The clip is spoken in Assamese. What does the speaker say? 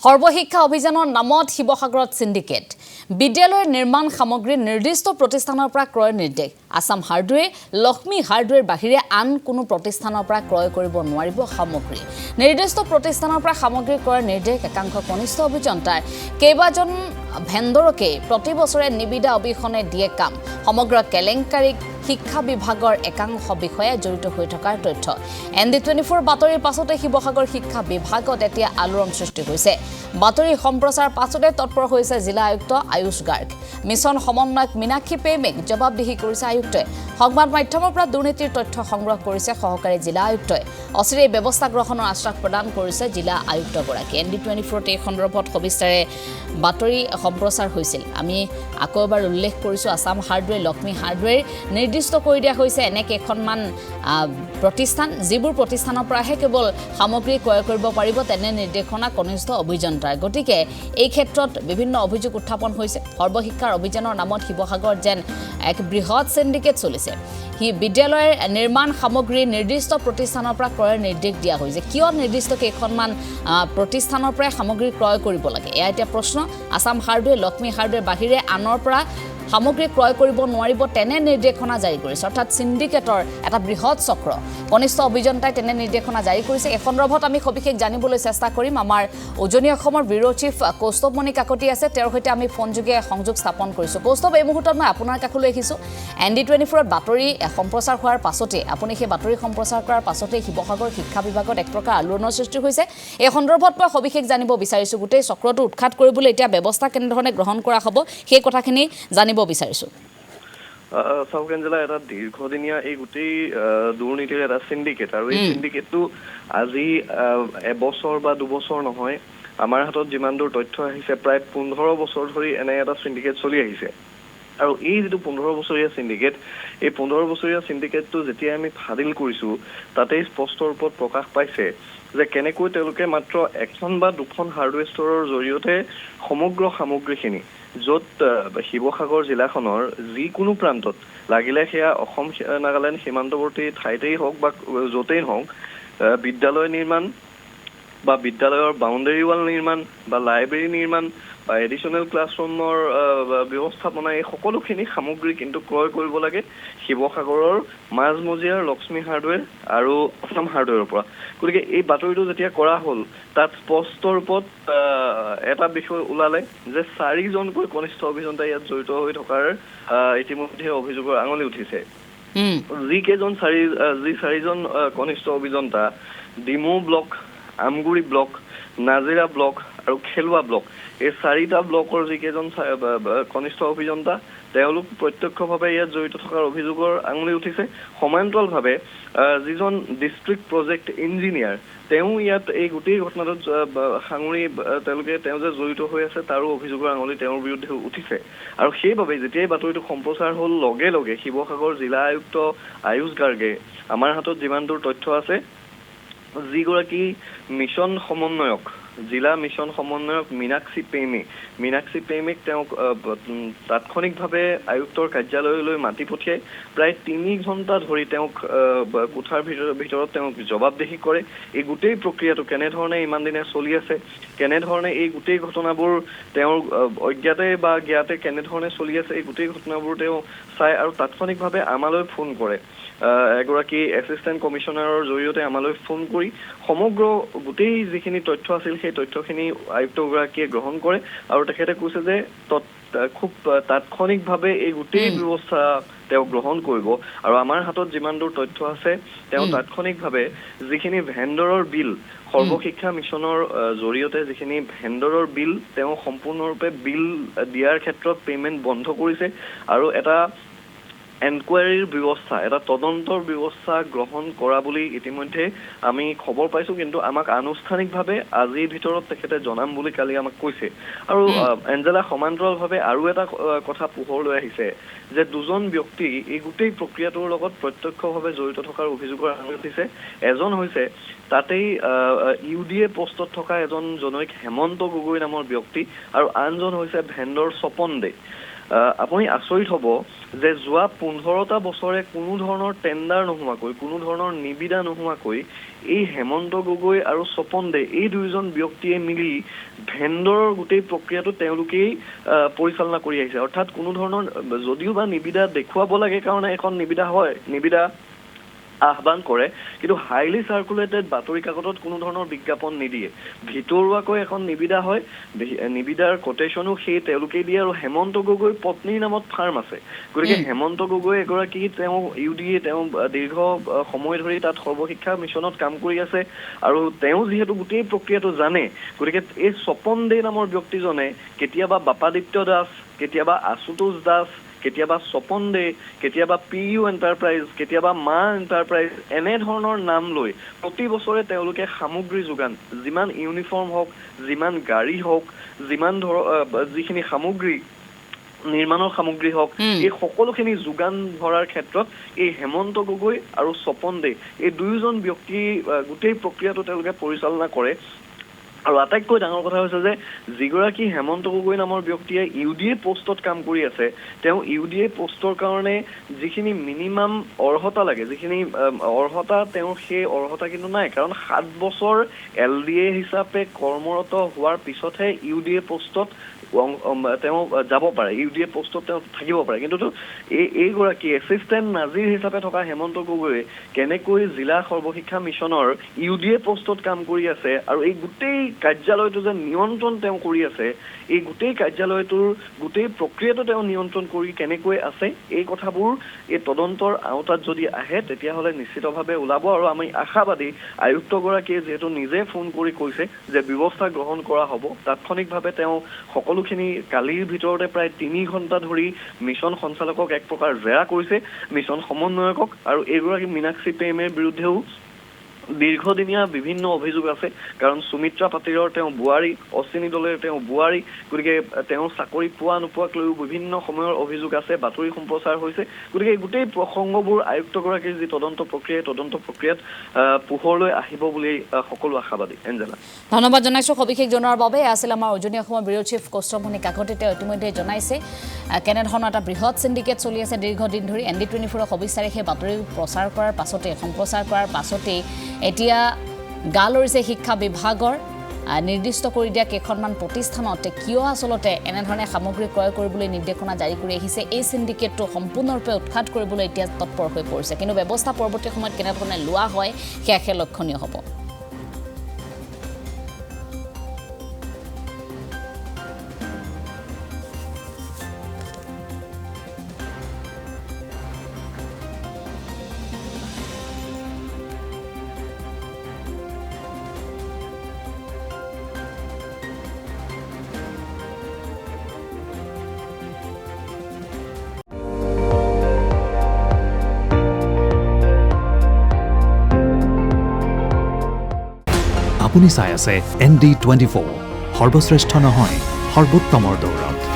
সৰ্বশিক্ষা অভিযানৰ নামত শিৱসাগৰত সিন্ডিকেট বিদ্যালয়ৰ নিৰ্মাণ সামগ্ৰী নিৰ্দিষ্ট প্ৰতিষ্ঠানৰ পৰা ক্ৰয়ৰ নিৰ্দেশ আসাম হাৰ্ডৱেৰ লক্ষ্মী হাৰ্ডৱেৰ বাহিৰে আন কোনো প্ৰতিষ্ঠানৰ পৰা ক্ৰয় কৰিব নোৱাৰিব সামগ্ৰী নিৰ্দিষ্ট প্ৰতিষ্ঠানৰ পৰা সামগ্ৰী ক্ৰয়ৰ নিৰ্দেশ একাংশ কনিষ্ঠ অভিযন্তাৰ কেইবাজন ভেণ্ডৰকে প্ৰতি বছৰে নিবিদা অবিহনে দিয়ে কাম সমগ্ৰ কেলেংকাৰীক শিক্ষা বিভাগৰ একাংশ বিষয়ে জড়িত হৈ থকাৰ তথ্য ND24 বাতৰিৰ পাছতে শিৱসাগৰ শিক্ষা বিভাগত এতিয়া আলোড়ন সৃষ্টি হৈছে বাতৰি সম্প্ৰচাৰ পাছতে তৎপৰ হৈছে জিলা আয়ুক্ত আয়ুষ গাৰ্গ মিছন সমন্বয়ক মীনাক্ষী পেমেক জবাবদিহি কৰিছে আয়ুক্তই সংবাদ মাধ্যমৰ পৰা দুৰ্নীতিৰ তথ্য সংগ্ৰহ কৰিছে সহকাৰী জিলা আয়ুক্তই অচিৰেই ব্যৱস্থা গ্ৰহণৰ আশ্বাস প্ৰদান কৰিছে জিলা আয়ুক্তগৰাকী ND24 এই সন্দৰ্ভত সবিস্তাৰে বাতৰি সম্প্ৰচাৰ হৈছিল আমি আকৌ এবাৰ উল্লেখ কৰিছো আসাম হাৰ্ডৱেৰ লক্ষ্মী হাৰ্ডৱেৰ নিৰ্দিষ্ট কৰি দিয়া হৈছে এনে কেইখনমান প্ৰতিষ্ঠান যিবোৰ প্ৰতিষ্ঠানৰ পৰাহে কেৱল সামগ্ৰী ক্ৰয় কৰিব পাৰিব তেনে নিৰ্দেশনা কনিষ্ঠ অভিযন্তাৰ গতিকে এই ক্ষেত্ৰত বিভিন্ন অভিযোগ উত্থাপন হৈছে সৰ্বশিক্ষাৰ অভিযানৰ নামত শিৱসাগৰ যেন এক বৃহৎ সিন্ডিকেট চলিছে হি বিদ্যালয়ৰ নিৰ্মাণ সামগ্ৰী নিৰ্দিষ্ট প্ৰতিষ্ঠানৰ পৰা ক্ৰয়ৰ নিৰ্দেশ দিয়া হৈছে কিয় নিৰ্দিষ্ট কেইখনমান প্ৰতিষ্ঠানৰ পৰা সামগ্ৰী ক্ৰয় কৰিব লাগে এয়া এতিয়া প্ৰশ্ন আসাম হাৰ্ডৱেৰ লক্ষ্মী হাৰ্ডৱেৰ বাহিৰে আনৰ পৰা সামগ্ৰী ক্ৰয় কৰিব নোৱাৰিব তেনে নিৰ্দেশনা জাৰি কৰিছে অৰ্থাৎ সিন্ডিকেটৰ এটা বৃহৎ চক্ৰ কনিষ্ঠ অভিযন্তাই তেনে নিৰ্দেশনা জাৰি কৰিছে এই সন্দৰ্ভত আমি সবিশেষ জানিবলৈ চেষ্টা কৰিম আমাৰ উজনি অসমৰ ব্যুৰো চিফ কৌস্তৱমণি কাকতি আছে তেওঁৰ সৈতে আমি ফোনযোগে সংযোগ স্থাপন কৰিছো কৌস্তৱ এই মুহূৰ্তত মই আপোনাৰ কাষলৈ আহিছো ND24 বাতৰি সম্প্ৰচাৰ হোৱাৰ পাছতে আপুনি সেই বাতৰি সম্প্ৰচাৰ কৰাৰ পাছতে শিৱসাগৰ শিক্ষা বিভাগত এক প্ৰকাৰ আলোড়নৰ সৃষ্টি হৈছে এই সন্দৰ্ভত মই সবিশেষ জানিব বিচাৰিছো গোটেই চক্ৰটো উৎখাত কৰিবলৈ এতিয়া ব্যৱস্থা কেনেধৰণে গ্ৰহণ কৰা হ'ব সেই কথাখিনি জানিব বিচাৰিছো সাউথ জিলা এটা দীৰ্ঘদিনীয়া এই গোটেই দুৰ্নীতিৰ এটা সিন্ডিকেট আৰু এই সিন্ডিকেটটো আজি এবছৰ বা দুবছৰ নহয় আমাৰ হাতত যিমান দূৰ তথ্য আহিছে প্ৰায় 15 বছৰ ধৰি এনে এটা সিন্ডিকেট চলি আহিছে আৰু এই যেটো 15 বছৰীয়া সিন্ডিকেট এই 15 বছৰীয়া সিন্ডিকেটটো যেতিয়া আমি ফাদিল কৰিছো তাতে স্পষ্ট ৰূপত প্ৰকাশ পাইছে যে কেনেকৈ তেওঁলোকে মাত্ৰ এখন বা দুখন হাৰ্ডৱেৰ ষ্টৰৰ জৰিয়তে সমগ্ৰ সামগ্ৰীখিনি য'ত শিৱসাগৰ জিলাখনৰ যিকোনো প্ৰান্তত লাগিলে সেয়া অসম নাগালেণ্ড সীমান্তৱৰ্তী ঠাইতেই হওক বা য'তেই হওক বিদ্যালয় নিৰ্মাণ বা বিদ্যালয়ৰ বাউণ্ডাৰী ৱাল নিৰ্মাণ বা লাইব্ৰেৰী নিৰ্মাণ বা এডিশনেল ক্লাছৰুমৰ ব্যৱস্থাপনা এই সকলোখিনি সামগ্ৰী কিন্তু ক্ৰয় কৰিব লাগে শিৱসাগৰৰ মাজমজিয়াৰ লক্ষ্মী হাৰ্ডৱেৰ আৰু আসাম হাৰ্ডৱেৰৰ পৰা গতিকে এই বাতৰিটো যেতিয়া কৰা হ'ল তাত স্পষ্ট ৰূপত এটা বিষয় ওলালে যে 4জনকৈ কনিষ্ঠ অভিযন্তা ইয়াত জড়িত হৈ থকাৰ ইতিমধ্যে অভিযোগৰ আঙুলি উঠিছে যি 4জন কনিষ্ঠ অভিযন্তা DEMU block Amguri block Nazira block আৰু খেলুৱা ব্লক এই 4টা ব্লকৰ যি কেইজন কনিষ্ঠ অভিযন্তা তেওঁলোক প্ৰত্যক্ষভাৱে ইয়াত জড়িত থকাৰ অভিযোগৰ আঙুলি উঠিছে সমান্তৰালভাৱে যিজন ডিস্ট্ৰিক্ট প্ৰজেক্ট ইঞ্জিনিয়াৰ তেওঁ ইয়াত এই গোটেই ঘটনাটোত সাঙুৰি তেওঁলোকে তেওঁ যে জড়িত হৈ আছে তাৰো অভিযোগৰ আঙুলি তেওঁৰ বিৰুদ্ধে উঠিছে আৰু সেইবাবে যেতিয়া বাতৰিটো সম্প্ৰচাৰ হ'ল লগে লগে শিৱসাগৰ জিলা আয়ুক্ত আয়ুষ গাৰ্গে আমাৰ হাতত যিমান দূৰ তথ্য আছে যিগৰাকী মিছন সমন্বয়ক জিলা মিছন সমন্বয়ক মীনাক্ষী পেমেক তেওঁক তাৎক্ষণিকভাৱে আয়ুক্তৰ কাৰ্যালয়লৈ মাতি পঠিয়াই প্ৰায় 3 ঘণ্টা ধৰি তেওঁক কোঠাৰ ভিতৰত তেওঁক জবাবদিহি কৰে এই গোটেই প্ৰক্ৰিয়াটো কেনেধৰণে ইমান দিনে চলি আছে কেনেধৰণে এই গোটেই ঘটনাবোৰ তেওঁৰ অজ্ঞাতে বা জ্ঞাতে কেনেধৰণে চলি আছে এই গোটেই ঘটনাবোৰ তেওঁ চাই আৰু তাৎক্ষণিকভাৱে আমালৈ ফোন কৰে এগৰাকী এছিষ্টেণ্ট কমিশনাৰৰ জৰিয়তে আমালৈ ফোন কৰি সমগ্ৰ গোটেই যিখিনি তথ্য আছিল সেই তথ্যখিনি আয়ুক্তগৰাকীয়ে গ্ৰহণ কৰে আৰু তেখেতে কৈছে যে খুব তাৎক্ষণিকভাৱে এই গোটেই ব্যৱস্থা তেওঁ গ্ৰহণ কৰিব আৰু আমাৰ হাতত যিমান দূৰ তথ্য আছে তেওঁ তাৎক্ষণিকভাৱে যিখিনি ভেণ্ডৰৰ বিল সৰ্বশিক্ষা মিছনৰ জৰিয়তে যিখিনি ভেণ্ডৰৰ বিল তেওঁ সম্পূৰ্ণৰূপে বিল দিয়াৰ ক্ষেত্ৰত পেমেণ্ট বন্ধ কৰিছে আৰু এটা এনকুৱাৰীৰ ব্যৱস্থা এটা তদন্তৰ ব্যৱস্থা গ্ৰহণ কৰা বুলি ইতিমধ্যে আমি খবৰ পাইছো কিন্তু আমাক আনুষ্ঠানিকভাৱে আজিৰ ভিতৰত তেখেতে জনাম বুলি কালি আমাক কৈছে আৰু এঞ্জেলা সমান্তৰালভাৱে আৰু এটা কথা পোহৰলৈ আহিছে যে দুজন ব্যক্তি এই গোটেই প্ৰক্ৰিয়াটোৰ লগত প্ৰত্যক্ষভাৱে জড়িত থকাৰ অভিযোগৰ আঙুলি উঠিছে এজন হৈছে তাতেই UDA পোষ্টত থকা এজন জনৈক হেমন্ত গগৈ নামৰ ব্যক্তি আৰু আনজন হৈছে ভেণ্ডৰ স্বপন দে আপুনি আচৰিত হ'ব যে যোৱা 15টা বছৰে কোনো ধৰণৰ টেণ্ডাৰ নোহোৱাকৈ কোনো ধৰণৰ নিবিদা নোহোৱাকৈ এই হেমন্ত গগৈ আৰু স্বপন দে এই দুয়োজন ব্যক্তিয়ে মিলি ভেণ্ডৰৰ গোটেই প্ৰক্ৰিয়াটো তেওঁলোকেই পৰিচালনা কৰি আহিছে অৰ্থাৎ কোনো ধৰণৰ যদিও বা নিবিদা দেখুৱাব লাগে কাৰণে এখন নিবিদা আহ্বান কৰে কিন্তু হাইলি সাৰ্কুলেটেড বাতৰি কাকতত কোনো ধৰণৰ বিজ্ঞাপন নিদিয়ে ভিতৰুৱাকৈ এখন নিবিদা হয় নিবিদাৰ কোটেশনো সেই তেওঁলোকেই দিয়ে আৰু হেমন্ত গগৈৰ পত্নীৰ নামত ফাৰ্ম আছে গতিকে হেমন্ত গগৈ এগৰাকী তেওঁ ইউডিএ তেওঁ দীৰ্ঘ সময় ধৰি তাত সৰ্বশিক্ষা মিছনত কাম কৰি আছে আৰু তেওঁ যিহেতু গোটেই প্ৰক্ৰিয়াটো জানে গতিকে এই স্বপন দে নামৰ ব্যক্তিজনে কেতিয়াবা বাপাদিত্য দাস কেতিয়াবা আশুতোষ দাস কেতিয়াবা স্বপন দে কেতিয়াবা PU এণ্টাৰপ্ৰাইজ কেতিয়াবা মা এণ্টাৰপ্ৰাইজ এনে ধৰণৰ নাম লৈ প্ৰতি বছৰে তেওঁলোকে সামগ্ৰী যোগান যিমান ইউনিফৰ্ম হওক যিমান গাড়ী হওক যিমান যিখিনি সামগ্ৰী নিৰ্মাণৰ সামগ্ৰী হওক এই সকলোখিনি যোগান ধৰাৰ ক্ষেত্ৰত এই হেমন্ত গগৈ আৰু স্বপন দে এই দুয়োজন ব্যক্তি গোটেই প্ৰক্ৰিয়াটো তেওঁলোকে পৰিচালনা কৰে আৰু আটাইতকৈ ডাঙৰ কথা হৈছে যে যিগৰাকী হেমন্ত গগৈ নামৰ ব্যক্তিয়ে ইউডিএ পোষ্টত কাম কৰি আছে তেওঁ ইউডিএ পোষ্টৰ কাৰণে যিখিনি মিনিমাম অৰ্হতা লাগে যিখিনি অৰ্হতা তেওঁৰ সেই অৰ্হতা কিন্তু নাই কাৰণ 7 বছৰ LDA হিচাপে কৰ্মৰত হোৱাৰ পিছতহে ইউডিএ পোষ্টত তেওঁ যাব পাৰে ইউডিএ পোষ্টত তেওঁ থাকিব পাৰে কিন্তু এইগৰাকী এছিষ্টেণ্ট নাজিৰ হিচাপে থকা হেমন্ত গগৈয়ে কেনেকৈ জিলা সৰ্বশিক্ষা মিছনৰ ইউডিএ পোষ্টত কাম কৰি আছে আৰু এই গোটেই কাৰ্যালয়টো যে নিয়ন্ত্ৰণ তেওঁ কৰি আছে এই গোটেই কাৰ্যালয়টোৰ গোটেই প্ৰক্ৰিয়াটো তেওঁ নিয়ন্ত্ৰণ কৰি কেনেকৈ আছে এই কথাবোৰ এই তদন্তৰ আওতাত যদি আহে তেতিয়াহ'লে নিশ্চিতভাৱে ওলাব আৰু আমি আশাবাদী আয়ুক্তগৰাকীয়ে যিহেতু নিজে ফোন কৰি কৈছে যে ব্যৱস্থা গ্ৰহণ কৰা হ'ব তাৎক্ষণিকভাৱে তেওঁ সকলোখিনি কালিৰ ভিতৰতে প্ৰায় 3 ঘণ্টা ধৰি মিছন সঞ্চালকক এক প্ৰকাৰ জেৰা কৰিছে মিছন সমন্বয়কক আৰু এইগৰাকী মীনাক্ষী প্ৰেমৰ বিৰুদ্ধেও দীৰ্ঘদিনীয়া বিভিন্ন অভিযোগ আছে কাৰণ সুমিত্ৰা পাটিলৰ তেওঁ বোৱাৰী অশ্বিনী দলেৰ তেওঁ বোৱাৰী গতিকে তেওঁ চাকৰি পোৱা নোপোৱাক লৈও বিভিন্ন সময়ৰ অভিযোগ আছে বাতৰি সম্প্ৰচাৰ হৈছে গতিকে এই গোটেই প্ৰসংগবোৰ আয়ুক্তগৰাকীৰ যি তদন্ত প্ৰক্ৰিয়াত পোহৰলৈ আহিব বুলি সকলো আশাবাদী এঞ্জেলা ধন্যবাদ জনাইছো সবিশেষ জনোৱাৰ বাবে আছিল আমাৰ উজনি অসমৰ ব্যুৰ চিফ কৌস্তভমণি কাকতি তেওঁ ইতিমধ্যে জনাইছে কেনেধৰণৰ এটা বৃহৎ সিন্ডিকেট চলি আছে দীৰ্ঘদিন ধৰি ND24 24 তাৰিখে বাতৰি প্ৰচাৰ কৰাৰ পাছতে সম্প্ৰচাৰ কৰাৰ পাছতে এতিয়া গালৰিছে শিক্ষা বিভাগৰ নিৰ্দিষ্ট কৰি দিয়া কেইখনমান প্ৰতিষ্ঠানতে কিয় আচলতে এনেধৰণে সামগ্ৰী ক্ৰয় কৰিবলৈ নিৰ্দেশনা জাৰি কৰি আহিছে এই সিন্ডিকেটটো সম্পূৰ্ণৰূপে উৎখাত কৰিবলৈ এতিয়া তৎপৰ হৈ পৰিছে কিন্তু ব্যৱস্থা পৰৱৰ্তী সময়ত কেনেধৰণে লোৱা হয় সেয়া লক্ষণীয় হ'ব আপুনি চাই আছে ND24 সৰ্বশ্ৰেষ্ঠ নহয় সৰ্বোত্তমৰ দৌৰত